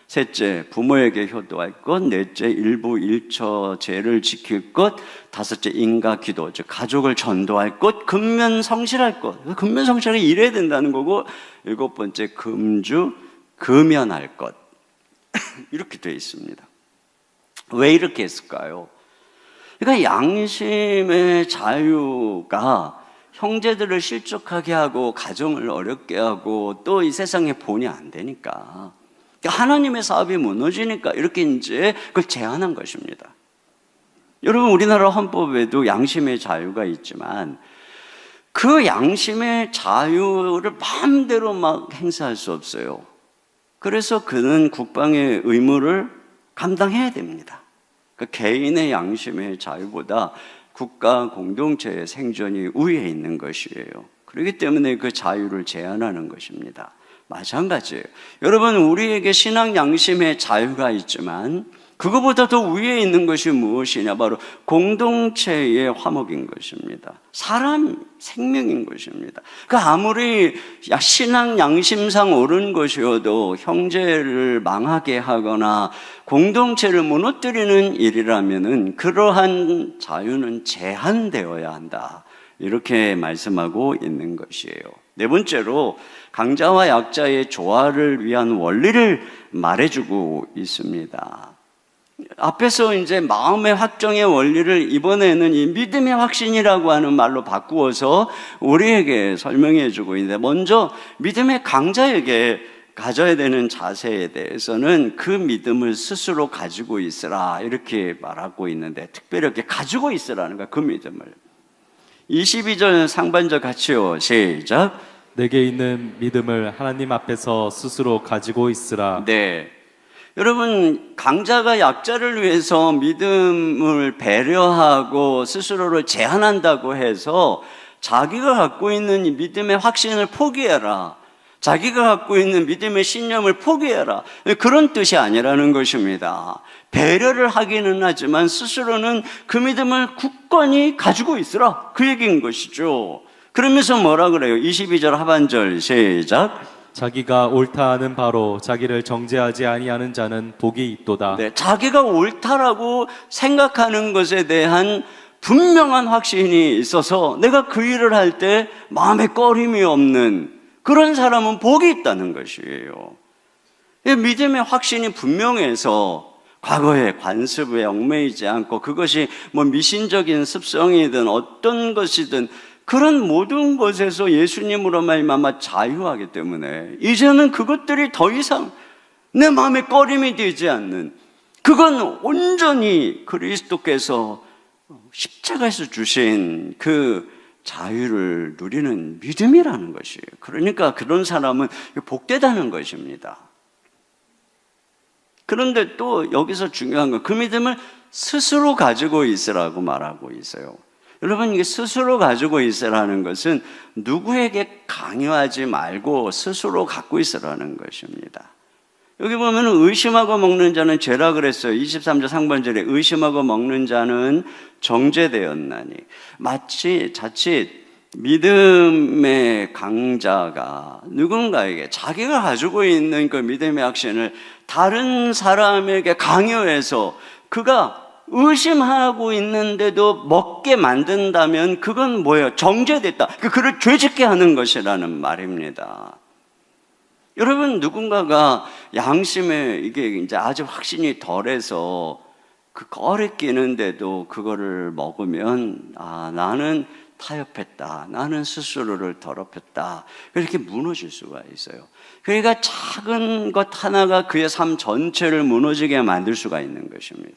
셋째, 부모에게 효도할 것. 넷째, 일부 일처 제를 지킬 것. 다섯째, 인가 기도, 즉 가족을 전도할 것. 근면 성실할 것. 근면 성실하게 일해야 된다는 거고, 7번째, 금주 금연할 것. 이렇게 되어 있습니다. 왜 이렇게 했을까요? 그러니까 양심의 자유가 형제들을 실족하게 하고 가정을 어렵게 하고 또 이 세상에 본이 안 되니까, 그러니까 하나님의 사업이 무너지니까 이렇게 이제 그걸 제한한 것입니다. 여러분, 우리나라 헌법에도 양심의 자유가 있지만 그 양심의 자유를 마음대로 막 행사할 수 없어요. 그래서 그는 국방의 의무를 감당해야 됩니다. 그 개인의 양심의 자유보다 국가 공동체의 생존이 우위에 있는 것이에요. 그렇기 때문에 그 자유를 제한하는 것입니다. 마찬가지예요. 여러분, 우리에게 신앙 양심의 자유가 있지만 그거보다 더 위에 있는 것이 무엇이냐? 바로 공동체의 화목인 것입니다. 사람 생명인 것입니다. 그 아무리 신앙 양심상 옳은 것이어도 형제를 망하게 하거나 공동체를 무너뜨리는 일이라면은 그러한 자유는 제한되어야 한다. 이렇게 말씀하고 있는 것이에요. 네 번째로 강자와 약자의 조화를 위한 원리를 말해주고 있습니다. 앞에서 이제 마음의 확정의 원리를 이번에는 이 믿음의 확신이라고 하는 말로 바꾸어서 우리에게 설명해 주고 있는데, 먼저 믿음의 강자에게 가져야 되는 자세에 대해서는 그 믿음을 스스로 가지고 있으라 이렇게 말하고 있는데, 특별히 이렇게 가지고 있으라는 거야, 그 믿음을. 22절 상반절 같이요. 시작. 내게 있는 믿음을 하나님 앞에서 스스로 가지고 있으라. 네. 여러분, 강자가 약자를 위해서 믿음을 배려하고 스스로를 제한한다고 해서 자기가 갖고 있는 이 믿음의 확신을 포기해라, 자기가 갖고 있는 믿음의 신념을 포기해라, 그런 뜻이 아니라는 것입니다. 배려를 하기는 하지만 스스로는 그 믿음을 굳건히 가지고 있으라, 그 얘기인 것이죠. 그러면서 뭐라 그래요? 22절 하반절 시작. 자기가 옳다 하는 바로 자기를 정죄하지 아니하는 자는 복이 있도다. 네, 자기가 옳다라고 생각하는 것에 대한 분명한 확신이 있어서 내가 그 일을 할 때 마음에 꺼림이 없는 그런 사람은 복이 있다는 것이에요. 믿음의 확신이 분명해서 과거의 관습에 얽매이지 않고, 그것이 뭐 미신적인 습성이든 어떤 것이든 그런 모든 것에서 예수님으로 말미암아 자유하기 때문에 이제는 그것들이 더 이상 내 마음에 꺼림이 되지 않는, 그건 온전히 그리스도께서 십자가에서 주신 그 자유를 누리는 믿음이라는 것이에요. 그러니까 그런 사람은 복되다는 것입니다. 그런데 또 여기서 중요한 건 그 믿음을 스스로 가지고 있으라고 말하고 있어요. 여러분, 이게 스스로 가지고 있으라는 것은 누구에게 강요하지 말고 스스로 갖고 있으라는 것입니다. 여기 보면 의심하고 먹는 자는 죄라 그랬어요. 23절 상반절에 의심하고 먹는 자는 정죄되었나니, 마치 자칫 믿음의 강자가 누군가에게 자기가 가지고 있는 그 믿음의 확신을 다른 사람에게 강요해서 그가 의심하고 있는데도 먹게 만든다면 그건 뭐예요? 정죄됐다. 그를 죄짓게 하는 것이라는 말입니다. 여러분, 누군가가 양심에 이게 이제 아주 확신이 덜해서 그 꺼리 끼는데도 그거를 먹으면, 아, 나는 타협했다, 나는 스스로를 더럽혔다, 그렇게 무너질 수가 있어요. 그러니까 작은 것 하나가 그의 삶 전체를 무너지게 만들 수가 있는 것입니다.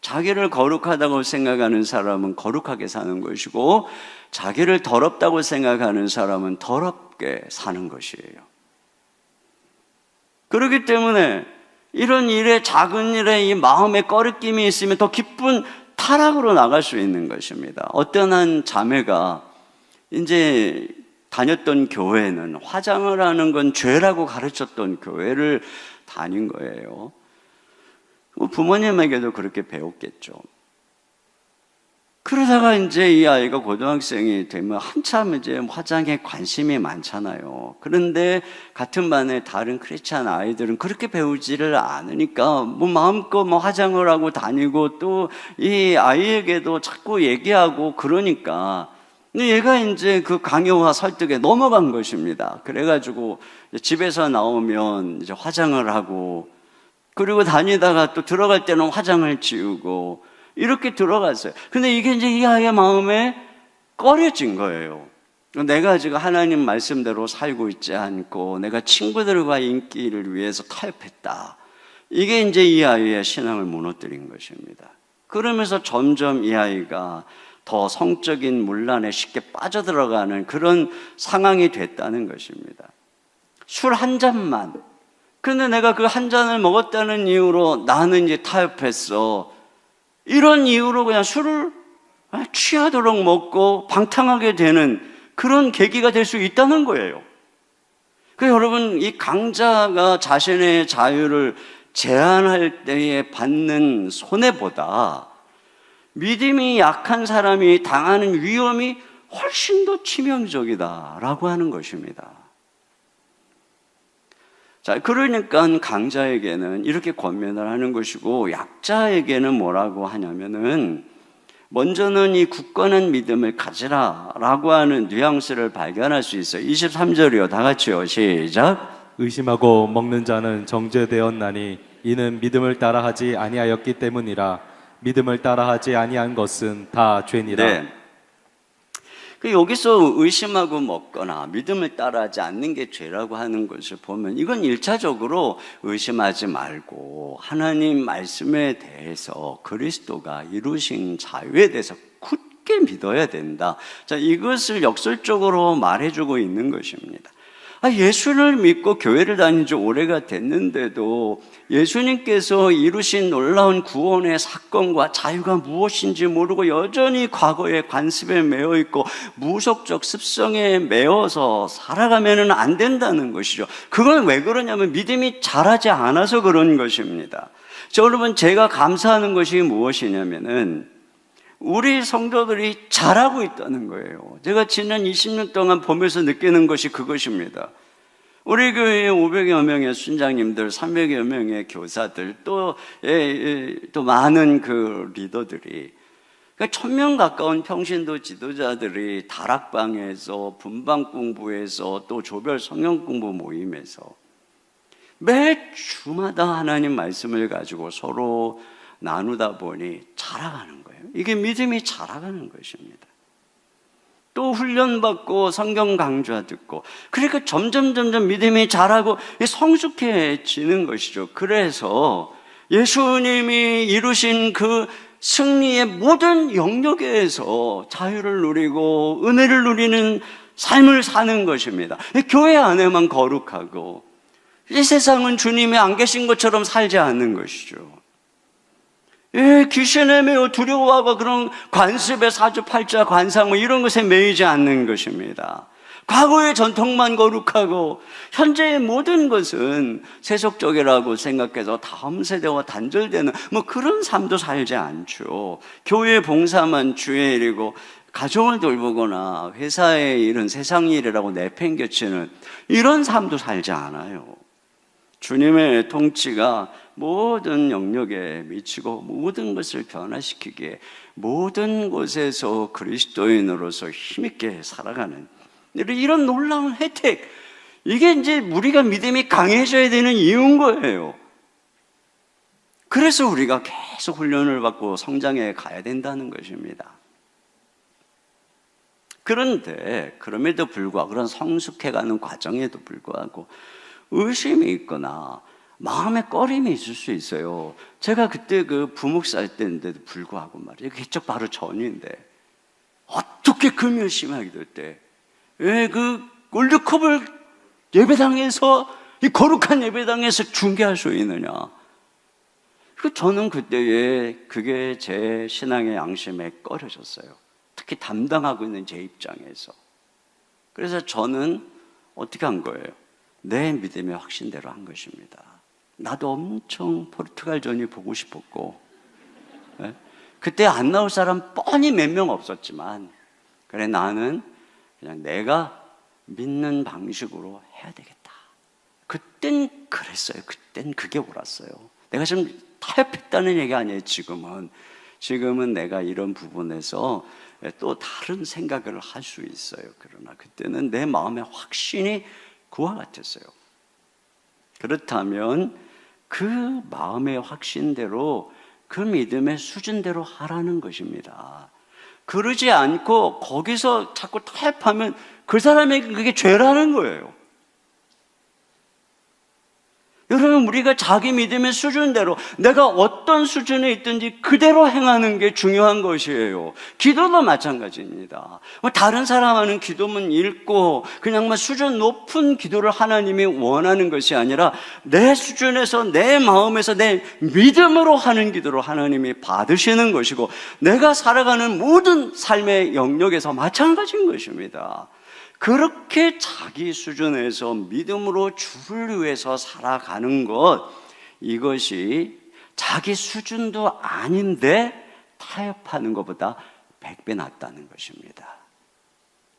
자기를 거룩하다고 생각하는 사람은 거룩하게 사는 것이고, 자기를 더럽다고 생각하는 사람은 더럽게 사는 것이에요. 그렇기 때문에 이런 일에, 작은 일에 이 마음에 꺼리낌이 있으면 더 깊은 타락으로 나갈 수 있는 것입니다. 어떤 한 자매가 이제 다녔던 교회는 화장을 하는 건 죄라고 가르쳤던 교회를 다닌 거예요. 부모님에게도 그렇게 배웠겠죠. 그러다가 이제 이 아이가 고등학생이 되면 한참 이제 화장에 관심이 많잖아요. 그런데 같은 반에 다른 크리스찬 아이들은 그렇게 배우지를 않으니까 마음껏 화장을 하고 다니고 또 이 아이에게도 자꾸 얘기하고 그러니까 얘가 이제 그 강요와 설득에 넘어간 것입니다. 그래가지고 집에서 나오면 이제 화장을 하고 그리고 다니다가 또 들어갈 때는 화장을 지우고 이렇게 들어갔어요. 근데 이게 이제 이 아이의 마음에 꺼려진 거예요. 내가 지금 하나님 말씀대로 살고 있지 않고 내가 친구들과 인기를 위해서 타협했다. 이게 이제 이 아이의 신앙을 무너뜨린 것입니다. 그러면서 점점 이 아이가 더 성적인 문란에 쉽게 빠져들어가는 그런 상황이 됐다는 것입니다. 술 한 잔만. 근데 내가 그 한 잔을 먹었다는 이유로 나는 이제 타협했어. 이런 이유로 그냥 술을 취하도록 먹고 방탕하게 되는 그런 계기가 될 수 있다는 거예요. 그래서 여러분, 이 강자가 자신의 자유를 제한할 때에 받는 손해보다 믿음이 약한 사람이 당하는 위험이 훨씬 더 치명적이다라고 하는 것입니다. 자, 그러니까 강자에게는 이렇게 권면을 하는 것이고 약자에게는 뭐라고 하냐면은 먼저는 이 굳건한 믿음을 가지라라고 하는 뉘앙스를 발견할 수 있어요. 23절이요. 다 같이요. 시작. 의심하고 먹는 자는 정죄되었나니 이는 믿음을 따라하지 아니하였기 때문이라. 믿음을 따라하지 아니한 것은 다 죄니라. 네. 여기서 의심하고 먹거나 믿음을 따라하지 않는 게 죄라고 하는 것을 보면 이건 1차적으로 의심하지 말고 하나님 말씀에 대해서 그리스도가 이루신 자유에 대해서 굳게 믿어야 된다. 자, 이것을 역설적으로 말해주고 있는 것입니다. 예수를 믿고 교회를 다닌 지 오래가 됐는데도 예수님께서 이루신 놀라운 구원의 사건과 자유가 무엇인지 모르고 여전히 과거의 관습에 매여 있고 무속적 습성에 매여서 살아가면 안 된다는 것이죠. 그건 왜 그러냐면 믿음이 자라지 않아서 그런 것입니다. 여러분, 제가 감사하는 것이 무엇이냐면은 우리 성도들이 잘하고 있다는 거예요. 제가 지난 20년 동안 보면서 느끼는 것이 그것입니다. 우리 교회에 500여 명의 순장님들, 300여 명의 교사들, 또 많은 그 리더들이, 그러니까 1000명 가까운 평신도 지도자들이 다락방에서, 분방 공부에서, 또 조별 성경 공부 모임에서 매 주마다 하나님 말씀을 가지고 서로 나누다 보니 자라가는 거예요. 이게 믿음이 자라가는 것입니다. 또 훈련받고 성경 강좌 듣고 그러니까 점점 믿음이 자라고 성숙해지는 것이죠. 그래서 예수님이 이루신 그 승리의 모든 영역에서 자유를 누리고 은혜를 누리는 삶을 사는 것입니다. 교회 안에만 거룩하고 이 세상은 주님이 안 계신 것처럼 살지 않는 것이죠. 귀신에 매우 두려워하고 그런 관습의 사주팔자 관상 이런 것에 매이지 않는 것입니다. 과거의 전통만 거룩하고 현재의 모든 것은 세속적이라고 생각해서 다음 세대와 단절되는 그런 삶도 살지 않죠. 교회 봉사만 주의 일이고 가정을 돌보거나 회사의 일은 세상 일이라고 내팽겨치는 이런 삶도 살지 않아요. 주님의 통치가 모든 영역에 미치고 모든 것을 변화시키기에 모든 곳에서 그리스도인으로서 힘있게 살아가는 이런 놀라운 혜택, 이게 이제 우리가 믿음이 강해져야 되는 이유인 거예요. 그래서 우리가 계속 훈련을 받고 성장해 가야 된다는 것입니다. 그런데 그럼에도 불구하고 그런 성숙해가는 과정에도 불구하고 의심이 있거나 마음에 꺼림이 있을 수 있어요. 제가 그때 그 부목살 때인데도 불구하고 말이에요. 개척 바로 전인데 어떻게 금요심하게 될 때 왜 그 월드컵을 예배당에서 이 거룩한 예배당에서 중계할 수 있느냐? 저는 그때에 그게 제 신앙의 양심에 꺼려졌어요. 특히 담당하고 있는 제 입장에서. 그래서 저는 어떻게 한 거예요? 내 믿음의 확신대로 한 것입니다. 나도 엄청 포르투갈전이 보고 싶었고, 네? 그때 안 나올 사람 뻔히 몇 명 없었지만, 그래, 나는 그냥 내가 믿는 방식으로 해야 되겠다. 그땐 그랬어요. 그땐 그게 옳았어요. 내가 지금 타협했다는 얘기 아니에요. 지금은 내가 이런 부분에서 또 다른 생각을 할 수 있어요. 그러나 그때는 내 마음의 확신이 그와 같았어요. 그렇다면 그 마음의 확신대로, 그 믿음의 수준대로 하라는 것입니다. 그러지 않고 거기서 자꾸 타협하면 그 사람에게 그게 죄라는 거예요. 여러분, 우리가 자기 믿음의 수준대로, 내가 어떤 수준에 있든지 그대로 행하는 게 중요한 것이에요. 기도도 마찬가지입니다. 다른 사람 하는 기도문 읽고 그냥 수준 높은 기도를 하나님이 원하는 것이 아니라 내 수준에서, 내 마음에서, 내 믿음으로 하는 기도를 하나님이 받으시는 것이고, 내가 살아가는 모든 삶의 영역에서 마찬가지인 것입니다. 그렇게 자기 수준에서 믿음으로 주를 위해서 살아가는 것, 이것이 자기 수준도 아닌데 타협하는 것보다 100배 낫다는 것입니다.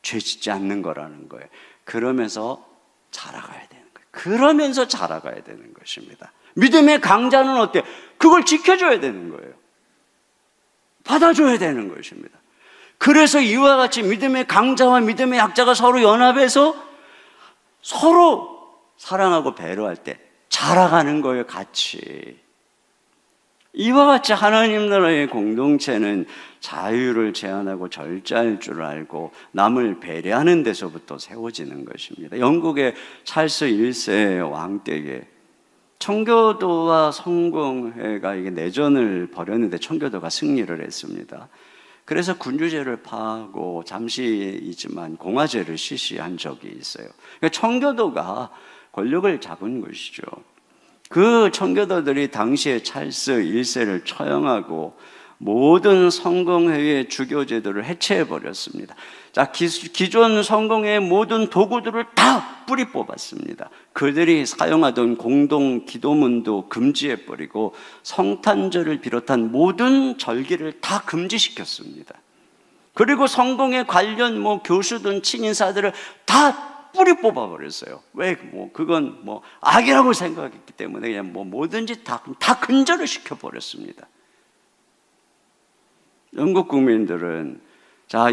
죄 짓지 않는 거라는 거예요. 그러면서 자라가야 되는 거예요. 그러면서 자라가야 되는 것입니다. 믿음의 강자는 어때요? 그걸 지켜줘야 되는 거예요. 받아줘야 되는 것입니다. 그래서 이와 같이 믿음의 강자와 믿음의 약자가 서로 연합해서 서로 사랑하고 배려할 때 자라가는 거예요, 같이. 이와 같이 하나님 나라의 공동체는 자유를 제한하고 절제할 줄 알고 남을 배려하는 데서부터 세워지는 것입니다. 영국의 찰스 1세 왕 때에 청교도와 성공회가 이게 내전을 벌였는데 청교도가 승리를 했습니다. 그래서 군주제를 파하고 잠시이지만 공화제를 실시한 적이 있어요. 그러니까 청교도가 권력을 잡은 것이죠. 그 청교도들이 당시에 찰스 1세를 처형하고 모든 성공회의 주교 제도를 해체해버렸습니다. 자, 기존 성공회의 모든 도구들을 다 뿌리 뽑았습니다. 그들이 사용하던 공동 기도문도 금지해버리고 성탄절을 비롯한 모든 절기를 다 금지시켰습니다. 그리고 성공회 관련 교수든 친인사들을 다 뿌리 뽑아버렸어요. 왜? 그건 악이라고 생각했기 때문에 그냥 뭐든지 다 근절을 시켜버렸습니다. 영국 국민들은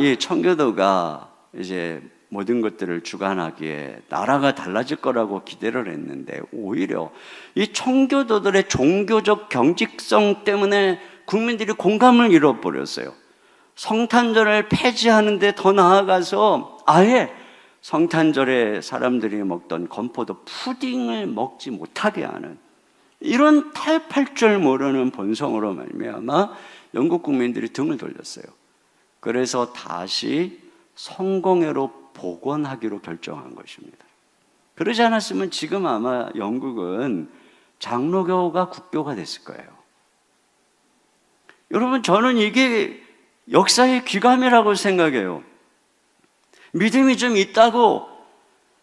이 청교도가 이제 모든 것들을 주관하기에 나라가 달라질 거라고 기대를 했는데 오히려 이 청교도들의 종교적 경직성 때문에 국민들이 공감을 잃어버렸어요. 성탄절을 폐지하는데 더 나아가서 아예 성탄절에 사람들이 먹던 건포도 푸딩을 먹지 못하게 하는 이런 타협할 줄 모르는 본성으로 말미암아 영국 국민들이 등을 돌렸어요. 그래서 다시 성공회로 복원하기로 결정한 것입니다. 그러지 않았으면 지금 아마 영국은 장로교가 국교가 됐을 거예요. 여러분, 저는 이게 역사의 귀감이라고 생각해요. 믿음이 좀 있다고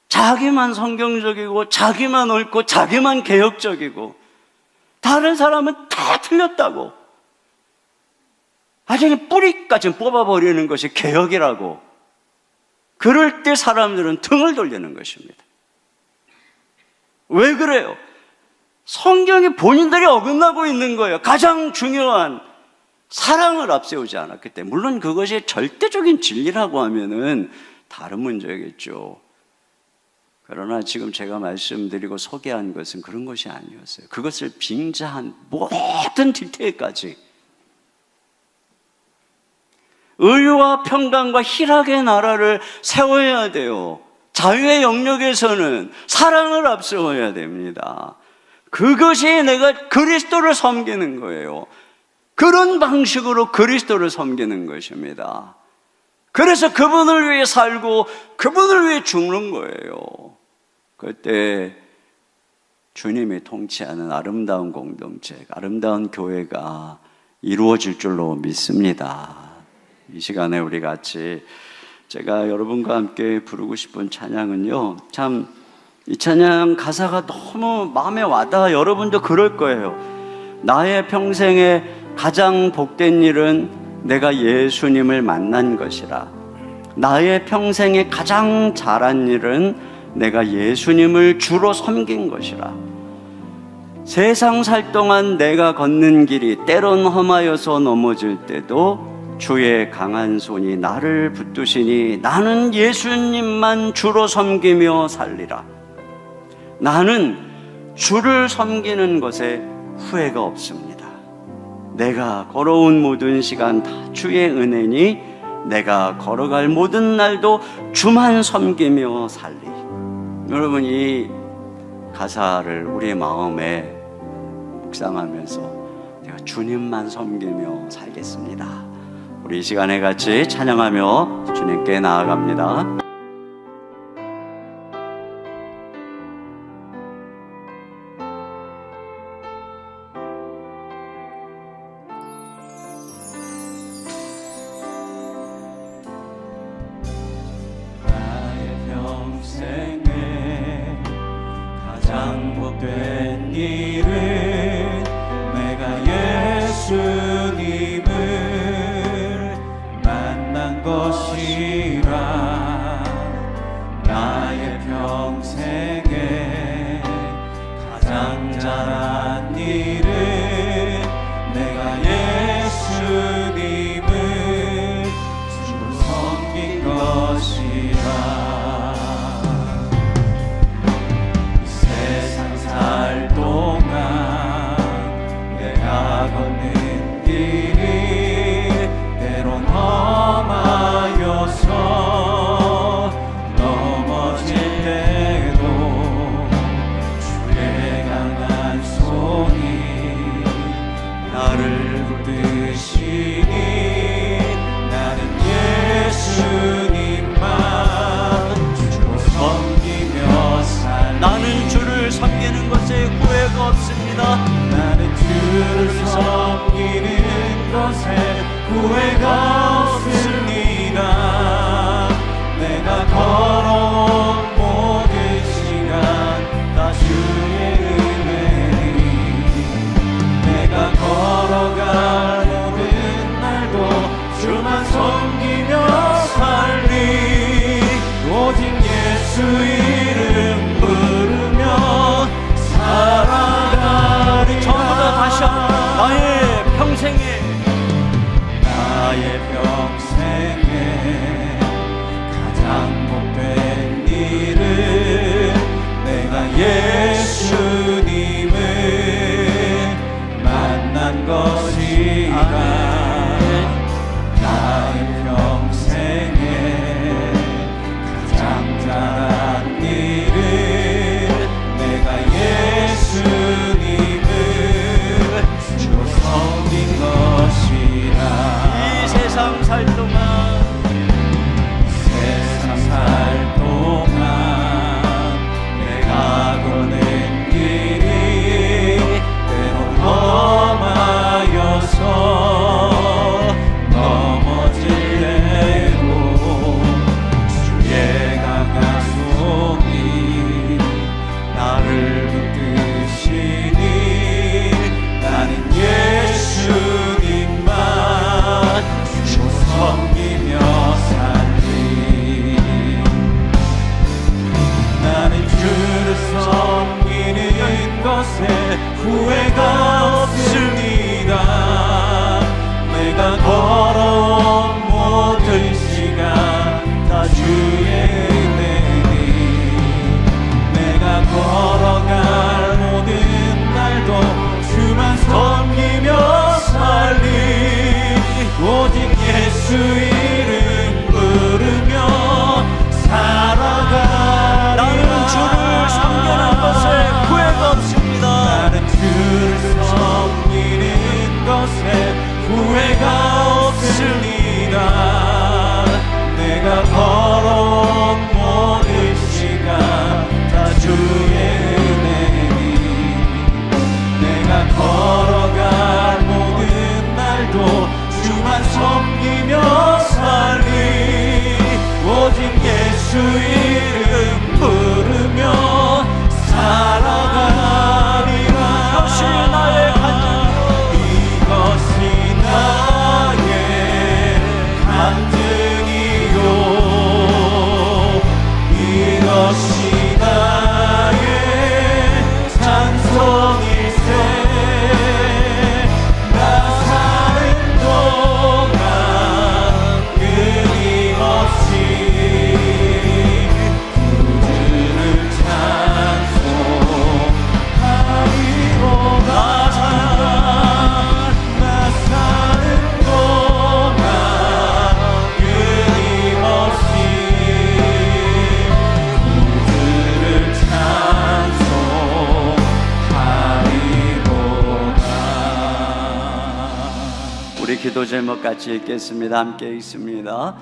자기만 성경적이고 자기만 옳고 자기만 개혁적이고 다른 사람은 다 틀렸다고 아주 뿌리까지 뽑아버리는 것이 개혁이라고, 그럴 때 사람들은 등을 돌리는 것입니다. 왜 그래요? 성경이 본인들이 어긋나고 있는 거예요. 가장 중요한 사랑을 앞세우지 않았기 때문에. 물론 그것이 절대적인 진리라고 하면은 다른 문제겠죠. 그러나 지금 제가 말씀드리고 소개한 것은 그런 것이 아니었어요. 그것을 빙자한 모든 디테일까지 의와 평강과 희락의 나라를 세워야 돼요. 자유의 영역에서는 사랑을 앞세워야 됩니다. 그것이 내가 그리스도를 섬기는 거예요. 그런 방식으로 그리스도를 섬기는 것입니다. 그래서 그분을 위해 살고 그분을 위해 죽는 거예요. 그때 주님이 통치하는 아름다운 공동체, 아름다운 교회가 이루어질 줄로 믿습니다. 이 시간에 우리 같이 제가 여러분과 함께 부르고 싶은 찬양은요, 참 이 찬양 가사가 너무 마음에 와닿아. 여러분도 그럴 거예요. 나의 평생에 가장 복된 일은 내가 예수님을 만난 것이라. 나의 평생에 가장 잘한 일은 내가 예수님을 주로 섬긴 것이라. 세상 살 동안 내가 걷는 길이 때론 험하여서 넘어질 때도 주의 강한 손이 나를 붙드시니 나는 예수님만 주로 섬기며 살리라. 나는 주를 섬기는 것에 후회가 없습니다. 내가 걸어온 모든 시간 다 주의 은혜니 내가 걸어갈 모든 날도 주만 섬기며 살리. 여러분, 이 가사를 우리의 마음에 묵상하면서 내가 주님만 섬기며 살겠습니다. 우리 이 시간에 같이 찬양하며 주님께 나아갑니다. 가장 복된 일은 내가 예수님을 만난 것이라. 나의 평생에 가장 잘한 일은 내가 예수님을 주로 섬긴 것이라. 살 동안 내가 걷는 길이 때론 험하여서 넘어질 때도 주의 강한 손이 나를 붙드시니 나는 예수님만 주로 섬기며 살리. 나는 주를 섬기는 것에 후회가 없습니다. 나는 주를 섬기는 것에 후회가 없습니다. 내가 걸어온 모든 시간 다 주의 은혜니 내가 걸어갈 모든 날도 주만 섬기며 살리. 오직 예수 이름 부르며 살아가리. 전부 다 다시 한번 나의 평생에 가장 복된 일은 내가 예수님을 만난 것이라. 나의 평생에 가장 잘한 일은 내가 예수님을 주로 섬긴 것이라. 이 세상 살 동안 내가 걷는 길이 때론 험하여서 넘어질 때도 주의 강한 손이 나를 붙드시니 나는 예수님만 주로 섬기며 살리. 나는 주를 섬기는 것에 후회가 없습니다. 내가 걸어온 모든 시간 다 주의 은혜니 내가 걸어갈 모든 날도 주만 섬기며 살리. 오직 예수 이름 부르며 살아가. 나는 주를 섬기는 것에 후회가 없습니다. 나는 주를 섬기는 것에 후회가 없습니다. 내가 걸어온 모든 시간 다 주의 은혜니 주만 섬기며 살리 오직 예수 이름 부르며 살아가리라. 이것이 나의 간증이요 이것이 나의 간증이요 이것이 나의 찬송일세. 나 사는 동안 끊임없이 구주를 찬송하리로다. 나 사는 동안 끊임없이 구주를 찬송하리로다. 우리 기도 제목 같이 읽겠습니다. 함께 읽습니다.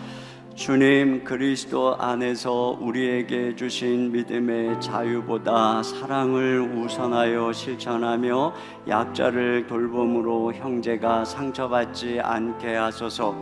주님, 그리스도 안에서 우리에게 주신 믿음의 자유보다 사랑을 우선하여 실천하며 약자를 돌봄으로 형제가 상처받지 않게 하소서.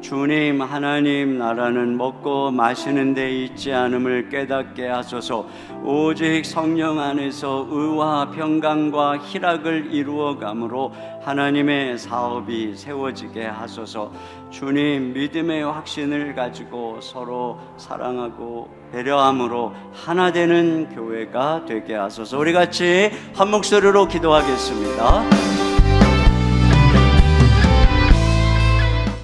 주님, 하나님 나라는 먹고 마시는 데 있지 않음을 깨닫게 하소서. 오직 성령 안에서 의와 평강과 희락을 이루어감으로 하나님의 사업이 세워지게 하소서. 주님, 믿음의 확신을 가지고 서로 사랑하고 배려함으로 하나 되는 교회가 되게 하소서. 우리 같이 한 목소리로 기도하겠습니다.